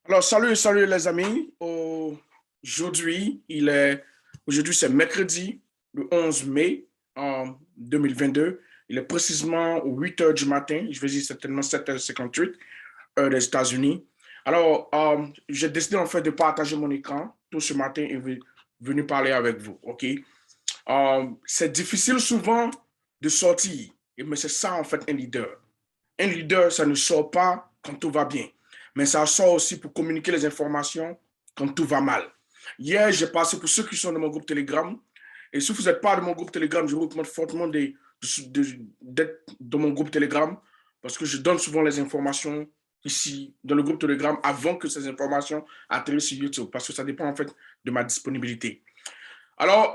Alors, salut les amis. Aujourd'hui, c'est mercredi, le 11 mai en 2022. Il est précisément 8 heures du matin. Je vais dire certainement 7h58, heure des États-Unis. Alors, j'ai décidé en fait de partager mon écran tout ce matin et venir parler avec vous. OK? C'est difficile souvent de sortir, mais c'est ça en fait un leader. Un leader, ça ne sort pas quand tout va bien, mais ça sort aussi pour communiquer les informations quand tout va mal. Hier, j'ai passé pour ceux qui sont dans mon groupe Telegram. Et si vous n'êtes pas dans mon groupe Telegram, je vous recommande fortement d'être dans mon groupe Telegram parce que je donne souvent les informations ici dans le groupe Telegram avant que ces informations atterrissent sur YouTube parce que ça dépend en fait de ma disponibilité. Alors,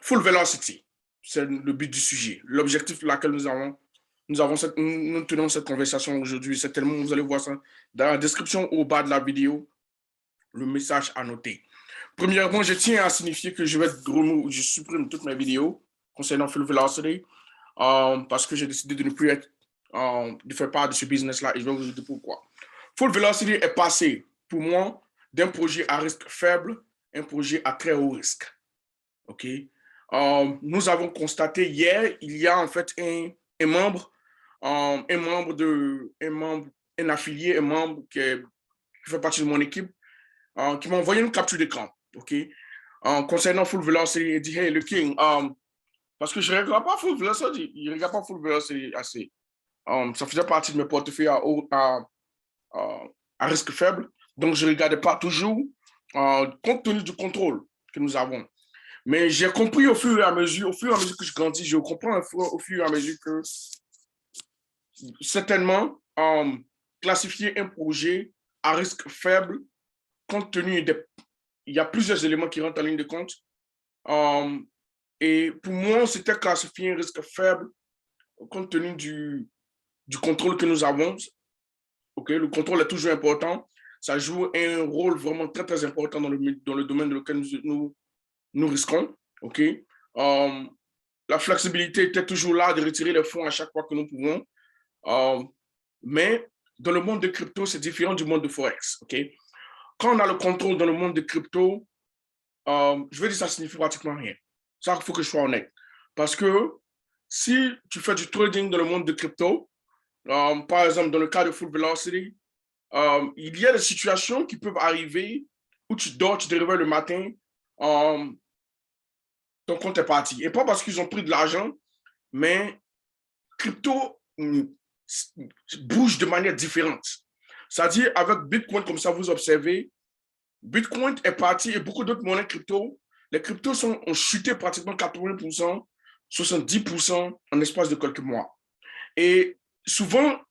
Full Velocity, c'est le but du sujet. L'objectif pour lequel nous tenons cette conversation aujourd'hui. C'est tellement, vous allez voir ça dans la description au bas de la vidéo, le message à noter. Premièrement, je tiens à signifier que je supprime toutes mes vidéos concernant Full Velocity parce que j'ai décidé de ne plus de faire part de ce business-là et je vais vous dire pourquoi. Full Velocity est passé pour moi d'un projet à risque faible à un projet à très haut risque. OK? Nous avons constaté hier, il y a en fait un membre, un affilié, un membre qui fait partie de mon équipe, qui m'a envoyé une capture d'écran, OK? Concernant Full Velocity, il dit, hey, le King, parce que je ne regarde pas Full Velocity, il ne regarde pas Full Velocity assez. Ça faisait partie de mes portefeuilles à risque faible, donc je ne regardais pas toujours, compte tenu du contrôle que nous avons. Mais j'ai compris au fur et à mesure que je grandis, je comprends au fur et à mesure que certainement classifier un projet à risque faible, compte tenu il y a plusieurs éléments qui rentrent en ligne de compte. Et pour moi, c'était classifier un risque faible compte tenu du contrôle que nous avons. Okay? Le contrôle est toujours important. Ça joue un rôle vraiment très, très important dans le domaine dans lequel nous risquons. Okay? La flexibilité était toujours là de retirer les fonds à chaque fois que nous pouvons. Mais dans le monde de crypto, c'est différent du monde de Forex. Okay? Quand on a le contrôle dans le monde de crypto, je veux dire, ça signifie pratiquement rien. Ça, il faut que je sois honnête. Parce que si tu fais du trading dans le monde de crypto, par exemple, dans le cas de Full Velocity, il y a des situations qui peuvent arriver où tu dors, tu te réveilles le matin, ton compte est parti. Et pas parce qu'ils ont pris de l'argent, mais crypto bouge de manière différente. C'est-à-dire, avec Bitcoin, comme ça, vous observez, Bitcoin est parti et beaucoup d'autres monnaies crypto, les cryptos ont chuté pratiquement 80%, 70% en espace de quelques mois. Et souvent,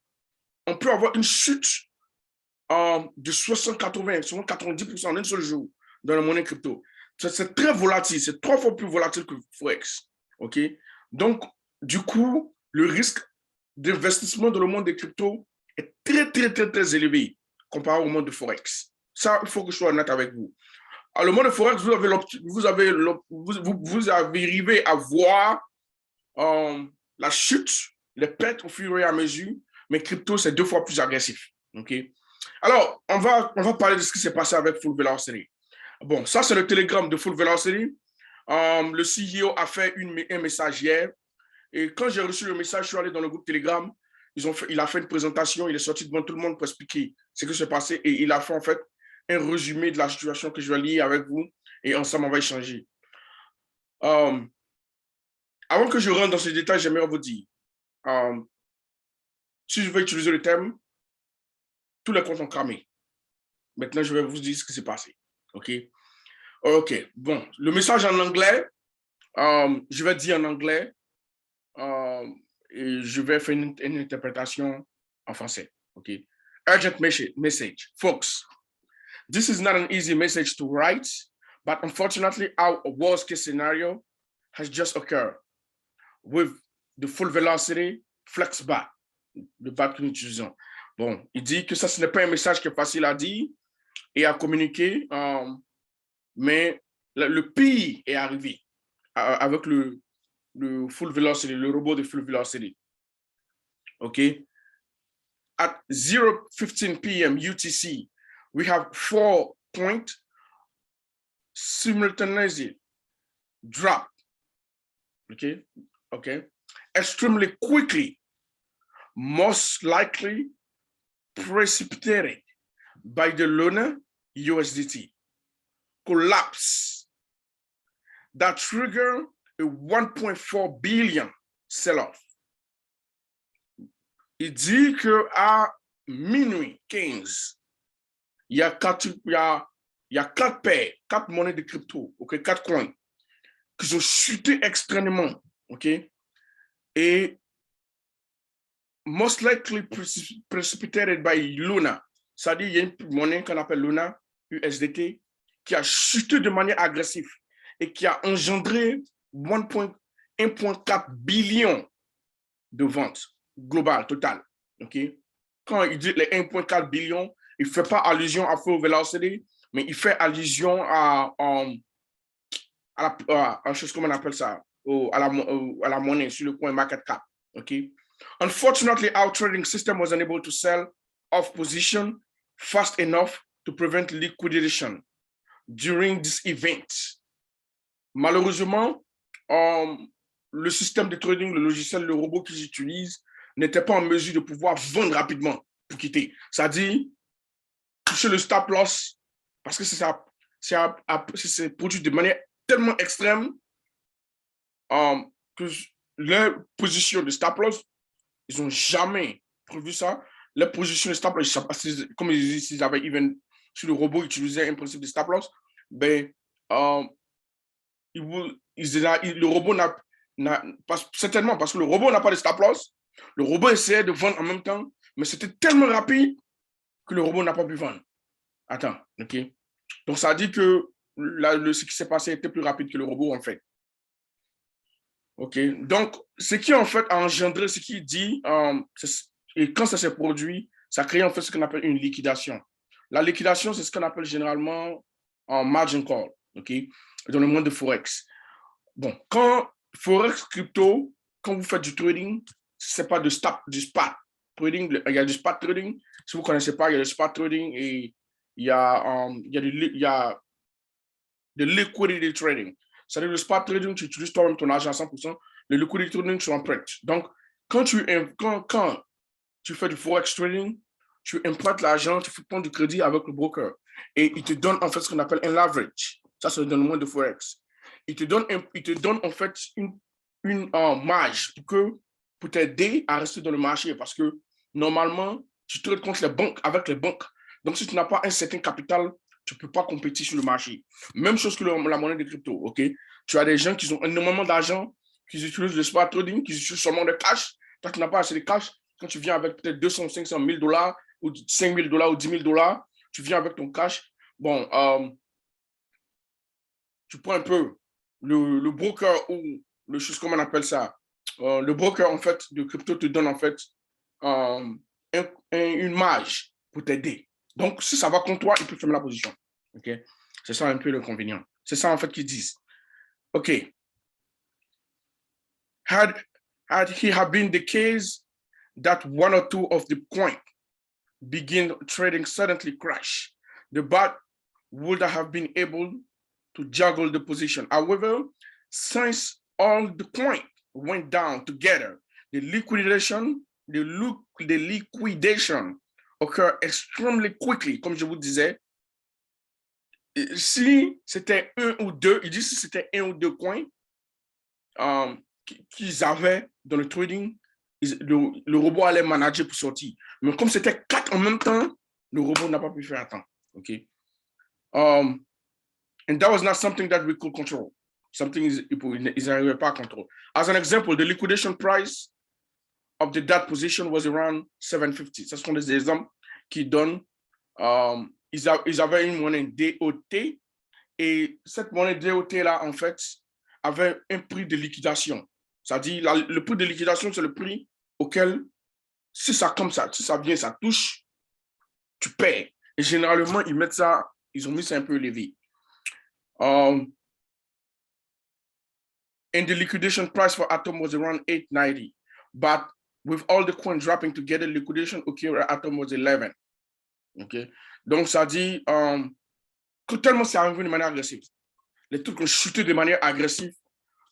on peut avoir une chute de 60-80, souvent 90% en un seul jour dans la monnaie crypto. C'est très volatile, c'est 3 fois plus volatile que Forex. OK? Donc, du coup, le risque d'investissement dans le monde des cryptos est très, très, très, très élevé comparé au monde de Forex. Ça, il faut que je sois honnête avec vous. Alors, le monde de Forex, vous avez arrivé à voir la chute, les pertes au fur et à mesure, mais crypto, c'est 2 fois plus agressif. OK? Alors, on va parler de ce qui s'est passé avec Full Velocity. Bon, ça, c'est le télégramme de Full Velocity. Le CEO a fait un message hier. Et quand j'ai reçu le message, je suis allé dans le groupe Telegram. Il a fait une présentation, il est sorti devant tout le monde pour expliquer ce qui s'est passé. Et il a fait en fait un résumé de la situation que je vais lire avec vous. Et ensemble, on va échanger. Avant que je rentre dans ces détails, j'aimerais vous dire, si je vais utiliser le terme, tous les comptes ont cramé. Maintenant, je vais vous dire ce qui s'est passé. OK? OK. Bon, le message en anglais, je vais dire en anglais et je vais faire une interprétation en français. OK? Urgent message. Folks, this is not an easy message to write, but unfortunately, our worst case scenario has just occurred with the Full Velocity flex back, le back que nous utilisons. Bon, il dit que ça, ce n'est pas un message qui est facile à dire et à communiquer, mais le pire est arrivé avec le Full Velocity, le robot de Full Velocity. OK? at 0:15 p.m. UTC, we have 4 points simultaneously drop. Okay. Extremely quickly, most likely precipitated by the Luna USDT collapse that triggered a 1.4 billion sell-off. Il dit qu'à minuit 15, il y a 4 paires, 4 monnaies de crypto, 4 coins, qui ont chuté extrêmement, et most likely precipitated by Luna. C'est-à-dire, il y a une monnaie qu'on appelle Luna, USDT, qui a chuté de manière agressive et qui a engendré 1.4 billion de ventes globales, totales. Quand il dit les 1.4 billion, il ne fait pas allusion à Flow Velocity, mais il fait allusion à chose, comment on appelle ça, à la monnaie sur le coin market cap. Unfortunately, our trading system was unable to sell off position fast enough to prevent liquidation during this event. Malheureusement, le système de trading, le logiciel, le robot qu'ils utilisent n'était pas en mesure de pouvoir vendre rapidement pour quitter. C'est-à-dire, toucher le stop loss, parce que c'est produit de manière tellement extrême que les positions de stop loss, ils n'ont jamais prévu ça. Les positions de stop loss, comme ils avaient si le robot utilisait un principe de stop loss, ben, le robot certainement parce que le robot n'a pas de stop loss, le robot essayait de vendre en même temps, mais c'était tellement rapide que le robot n'a pas pu vendre. Attends, donc ça dit que ce qui s'est passé était plus rapide que le robot en fait. Donc ce qui en fait a engendré, ce qui dit, et quand ça s'est produit, ça crée en fait ce qu'on appelle une liquidation. La liquidation, c'est ce qu'on appelle généralement un margin call, dans le monde de Forex. Bon, quand Forex crypto, quand vous faites du trading, ce n'est pas du spot trading, il y a du spot trading. Si vous ne connaissez pas, il y a du spot trading et il y a de liquidity trading. C'est-à-dire le spot trading, tu utilises toi-même ton argent à 100%. Le liquidity trading, tu empruntes. Donc, quand tu fais du Forex trading, tu empruntes l'argent, tu prends du crédit avec le broker et il te donne en fait ce qu'on appelle un leverage. Ça, c'est dans le monde de Forex. Il te donne en fait une marge pour t'aider à rester dans le marché parce que normalement, tu trades contre les banques, avec les banques. Donc, si tu n'as pas un certain capital, tu ne peux pas compétir sur le marché. Même chose que la monnaie de crypto, Tu as des gens qui ont énormément d'argent, qui utilisent le spot trading, qui utilisent seulement le cash. Toi, tu n'as pas assez de cash. Quand tu viens avec peut-être 200, 500 000 $, ou 5 000 $, ou 10 000 $, tu viens avec ton cash. Bon, tu prends un peu le broker ou le chose, comment on appelle ça, le broker en fait de crypto te donne en fait une marge pour t'aider. Donc, si ça va contre toi, il peut fermer la position. C'est ça un peu l'inconvénient. C'est ça en fait qu'ils disent. Had he have been the case that one or two of the coin begin trading suddenly crash, the bot would have been able to juggle the position. However, since all the coin went down together, the liquidation occurred extremely quickly, comme je vous disais. Si c'était un ou deux, il dit si c'était un ou deux coins qu'ils avaient dans le trading, le robot allait manager pour sortir. Mais comme c'était 4 en même temps, le robot n'a pas pu faire attendre. And that was not something that we could control. Something ils n'arrivaient pas à contrôler. As an example, the liquidation price of that position was around 750. Ce sont des exemples qui donnent, ils avaient une monnaie DOT et cette monnaie DOT là, en fait, avait un prix de liquidation. C'est-à-dire, le prix de liquidation, c'est le prix auquel, si ça vient, ça touche, tu paies. Et généralement, ils ont mis ça un peu élevé. And the liquidation price for Atom was around 890. But with all the coins dropping together, liquidation occurred at almost 11. Okay? Donc, ça dit que tellement c'est arrivé de manière agressive. Les trucs ont chuté de manière agressive.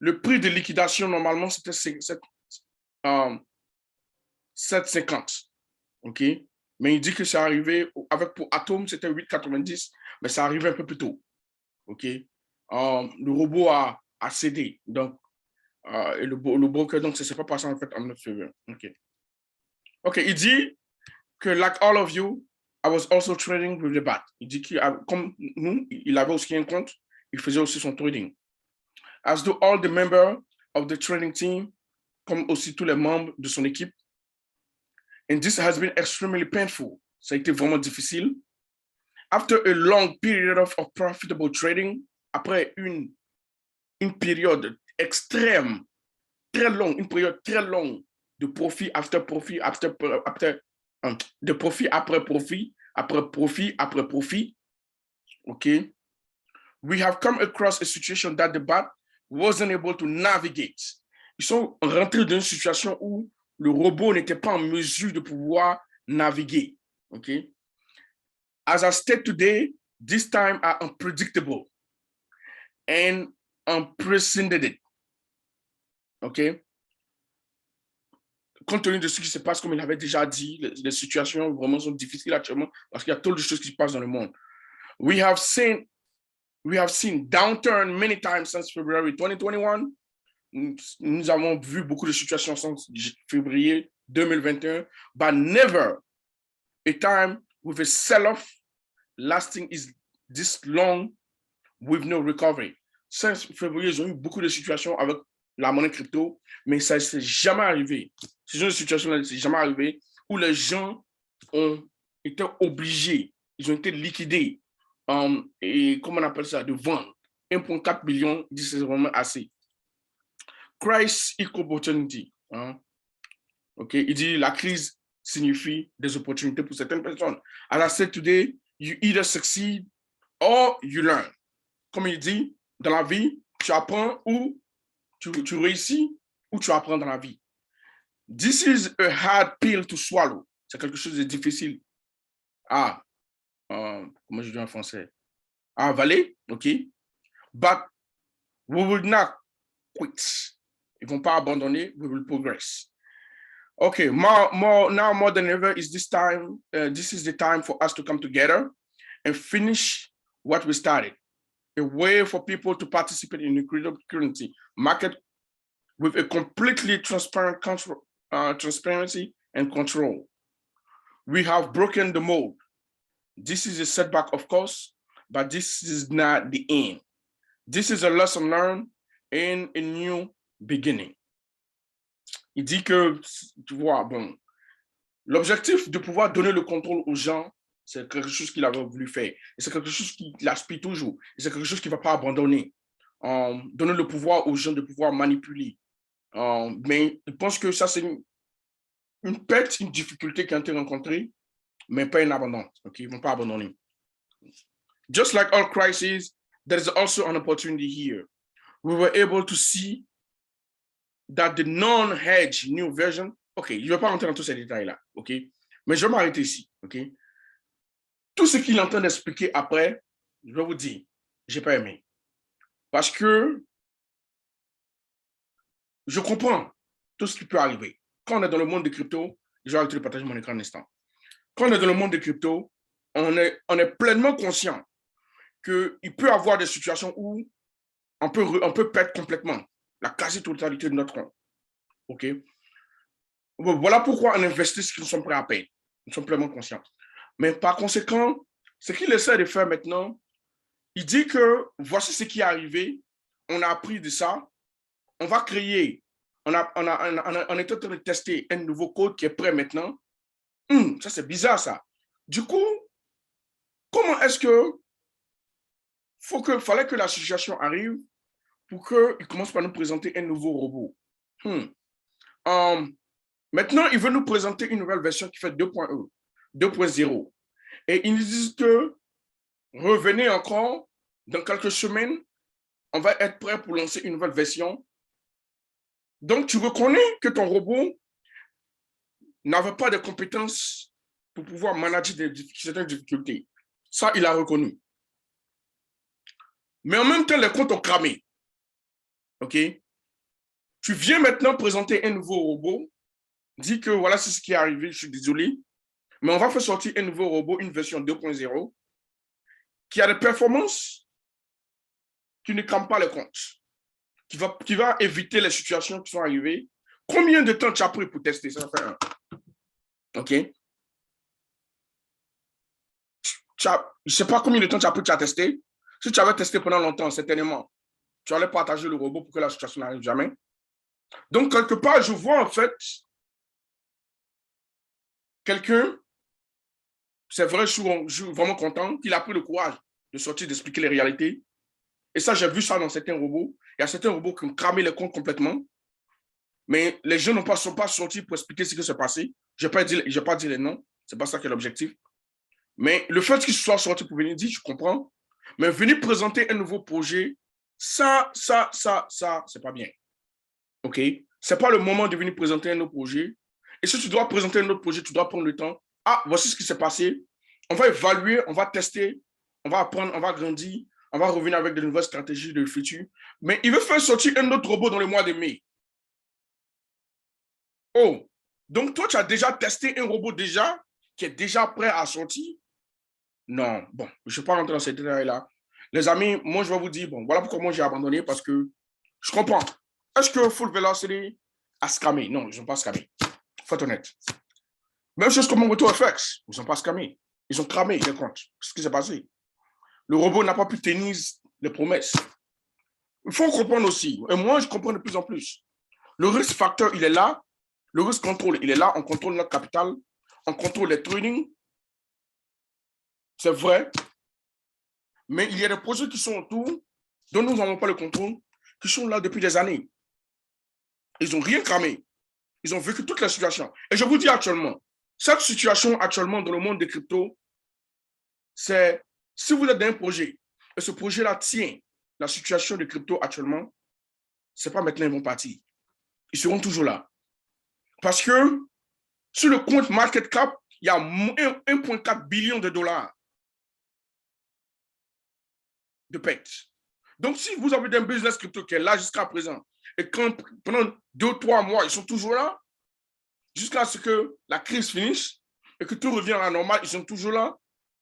Le prix de liquidation, normalement, c'était 7,50. OK? Mais il dit que c'est arrivé, avec pour Atom, c'était 8,90, mais ça arrivait un peu plus tôt. OK? Le robot a cédé. Donc, et le broker, donc, ça ne s'est pas passé en fait en notre faveur. OK. OK, il dit que, like all of you, I was also trading with the bat. Il dit que, comme nous, il avait aussi un compte, il faisait aussi son trading. As do all the members of the trading team, comme aussi tous les membres de son équipe. And this has been extremely painful. Ça a été vraiment difficile. After a long period of profitable trading, après une période extrême, très longue, une période très longue de profit after profit, de profit après profit, après profit après profit. Okay. We have come across a situation that the bot wasn't able to navigate. Ils sont rentrés dans une situation où le robot n'était pas en mesure de pouvoir naviguer. Okay. As I stated today, this time are unpredictable and unprecedented. OK? Compte tenu de ce qui se passe, comme il avait déjà dit, les situations vraiment sont difficiles actuellement parce qu'il y a trop de choses qui se passent dans le monde. We have seen downturn many times since February 2021. Nous avons vu beaucoup de situations since février 2021, but never a time with a sell-off lasting is this long with no recovery. Since février, ils ont eu beaucoup de situations avec la monnaie crypto, mais ça ne s'est jamais arrivé. C'est une situation là, c'est jamais arrivé où les gens ont été obligés, ils ont été liquidés et comment on appelle ça, de vendre 1,4 million, c'est vraiment assez. Crisis equal opportunity. Hein? OK, il dit la crise signifie des opportunités pour certaines personnes. As I said today, you either succeed or you learn. Comme il dit, dans la vie, tu apprends ou tu réussis ou tu apprends dans la vie. This is a hard pill to swallow. C'est quelque chose de difficile à, comment je dis en français, à avaler, OK? But we will not quit. Ils ne vont pas abandonner, we will progress. Okay, now more than ever is this time, this is the time for us to come together and finish what we started. A way for people to participate in the cryptocurrency market with a completely transparent transparency and control. We have broken the mold. This is a setback, of course, but this is not the end. This is a lesson learned and a new beginning. Il dit que, tu vois, bon, l'objectif de pouvoir donner le contrôle aux gens, c'est quelque chose qu'il avait voulu faire. Et c'est quelque chose qui l'aspire toujours. Et c'est quelque chose qu'il ne va pas abandonner. Donner le pouvoir aux gens de pouvoir manipuler. Mais je pense que ça, c'est une perte, une difficulté qui a été rencontrée, mais pas une abandon. Okay? Ils ne vont pas abandonner. Just like all crises, there is also an opportunity here. We were able to see that the non-hedge new version, OK, je ne vais pas rentrer dans tous ces détails-là, OK, mais je vais m'arrêter ici, OK. Tout ce qu'il est en train d'expliquer après, je vais vous dire, je n'ai pas aimé. Parce que je comprends tout ce qui peut arriver. Quand on est dans le monde des cryptos, je vais arrêter de partager mon écran un instant. Quand on est dans le monde des cryptos, on est pleinement conscient qu'il peut y avoir des situations où on peut perdre complètement la quasi-totalité de notre compte. OK? Voilà pourquoi on investit ce que nous sommes prêts à payer. Nous sommes pleinement conscients. Mais par conséquent, ce qu'il essaie de faire maintenant, il dit que voici ce qui est arrivé, on a appris de ça, on va créer, on est en train de tester un nouveau code qui est prêt maintenant. Ça, c'est bizarre, ça. Du coup, comment est-ce que fallait que la situation arrive pour qu'il commence par nous présenter un nouveau robot? Maintenant, il veut nous présenter une nouvelle version qui fait 2.1, 2.0. Et ils nous disent que revenez encore dans quelques semaines, on va être prêt pour lancer une nouvelle version. Donc, tu reconnais que ton robot n'avait pas de compétences pour pouvoir manager certaines difficultés. Ça, il a reconnu. Mais en même temps, les comptes ont cramé. OK? Tu viens maintenant présenter un nouveau robot, dis que voilà, c'est ce qui est arrivé, je suis désolé, mais on va faire sortir un nouveau robot, une version 2.0, qui a des performances qui ne crament pas les comptes, qui va éviter les situations qui sont arrivées. Combien de temps tu as pris pour tester ça? OK? Je ne sais pas combien de temps tu as pris à tester. Si tu avais testé pendant longtemps, certainement, tu allais partager le robot pour que la situation n'arrive jamais. Donc, quelque part, je vois en fait quelqu'un, c'est vrai, je suis vraiment content qu'il a pris le courage de sortir, d'expliquer les réalités. Et ça, j'ai vu ça dans certains robots. Il y a certains robots qui ont cramé les comptes complètement. Mais les gens ne sont pas sortis pour expliquer ce qui s'est passé. Je n'ai pas dit les noms. Ce n'est pas ça qui est l'objectif. Mais le fait qu'ils soient sortis pour venir dire, je comprends. Mais venir présenter un nouveau projet, ça, c'est pas bien. OK? Ce n'est pas le moment de venir présenter un nouveau projet. Et si tu dois présenter un autre projet, tu dois prendre le temps. Ah, voici ce qui s'est passé. On va évaluer, on va tester, on va apprendre, on va grandir, on va revenir avec de nouvelles stratégies de futur. Mais il veut faire sortir un autre robot dans le mois de mai. Oh, donc toi, tu as déjà testé un robot déjà qui est déjà prêt à sortir? Non, bon, je ne vais pas rentrer dans ces détails-là. Les amis, moi, je vais vous dire, bon, voilà pourquoi moi j'ai abandonné, parce que je comprends. Est-ce que Full Velocity a scamé? Non, ils n'ont pas scamé. Il faut être honnête. Même chose comme MotoFX, ils n'ont pas scamé. Ils ont cramé les comptes. Qu'est-ce qui s'est passé? Le robot n'a pas pu tenir les promesses. Il faut comprendre aussi, et moi, je comprends de plus en plus. Le risque facteur, il est là. Le risque contrôle, il est là. On contrôle notre capital. On contrôle les trading. C'est vrai. Mais il y a des projets qui sont autour, dont nous n'avons pas le contrôle, qui sont là depuis des années. Ils n'ont rien cramé. Ils ont vécu toute la situation. Et je vous dis actuellement, cette situation actuellement dans le monde des cryptos, c'est si vous êtes dans un projet et ce projet-là tient la situation des cryptos actuellement, ce n'est pas maintenant ils vont partir. Ils seront toujours là. Parce que sur le compte market cap, il y a 1,4 billion de dollars de perte. Donc, si vous avez un business crypto qui est là jusqu'à présent, et quand pendant 2 ou 3 mois, ils sont toujours là, jusqu'à ce que la crise finisse et que tout revienne à la normale, ils sont toujours là,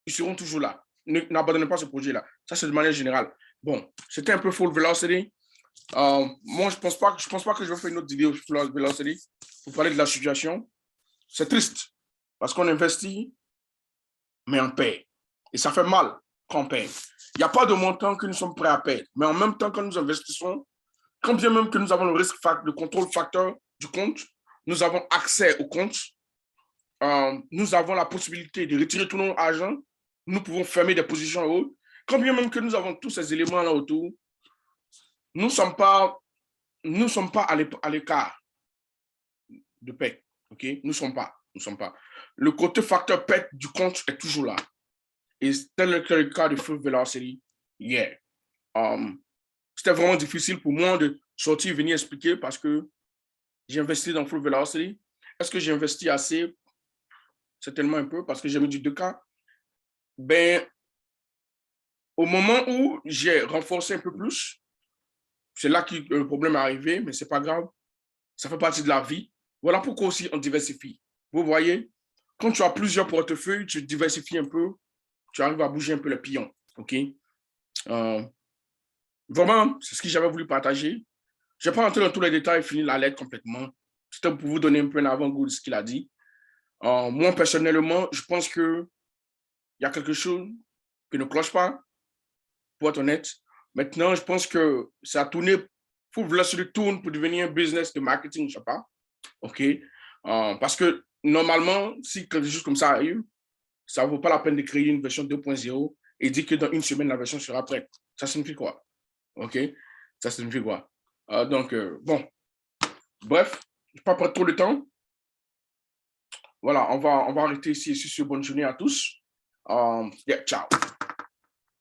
ils seront toujours là. N'abandonnez pas ce projet-là. Ça, c'est de manière générale. Bon, c'était un peu Full Velocity. Moi, je pense pas que je vais faire une autre vidéo sur Full Velocity pour parler de la situation. C'est triste parce qu'on investit, mais on paie. Et ça fait mal quand on paie. Il n'y a pas de montant que nous sommes prêts à perdre. Mais en même temps, quand nous investissons, quand bien même que nous avons le contrôle facteur du compte, nous avons accès au compte, nous avons la possibilité de retirer tout notre argent, nous pouvons fermer des positions hautes. Quand bien même que nous avons tous ces éléments là autour, nous ne sommes pas à l'écart de paix. Okay? Nous ne sommes pas. Le côté facteur perte du compte est toujours là. Et tel est le cas de Full Velocity. Yeah. C'était vraiment difficile pour moi de sortir et venir expliquer parce que j'ai investi dans Full Velocity. Est-ce que j'ai investi assez? Certainement un peu parce que j'ai mis du 2K. Ben, au moment où j'ai renforcé un peu plus, c'est là que le problème est arrivé, mais ce n'est pas grave. Ça fait partie de la vie. Voilà pourquoi aussi on diversifie. Vous voyez, quand tu as plusieurs portefeuilles, tu diversifies un peu, tu arrives à bouger un peu le pion. OK? Vraiment, c'est ce que j'avais voulu partager. Je ne vais pas rentrer dans tous les détails et finir la lettre complètement. C'était pour vous donner un peu un avant-goût de ce qu'il a dit. Moi, personnellement, je pense qu'il y a quelque chose qui ne cloche pas, pour être honnête. Maintenant, je pense que ça a tourné, il faut vouloir se tourner pour devenir un business de marketing, je ne sais pas. OK? Parce que normalement, si quelque chose comme ça arrive, ça ne vaut pas la peine de créer une version 2.0 et dire que dans une semaine, la version sera prête. Ça signifie quoi? OK? Ça signifie quoi? Donc, bon, bref, je ne vais pas prendre trop de temps. Voilà, on va arrêter ici. Bonne journée à tous. Yeah, ciao.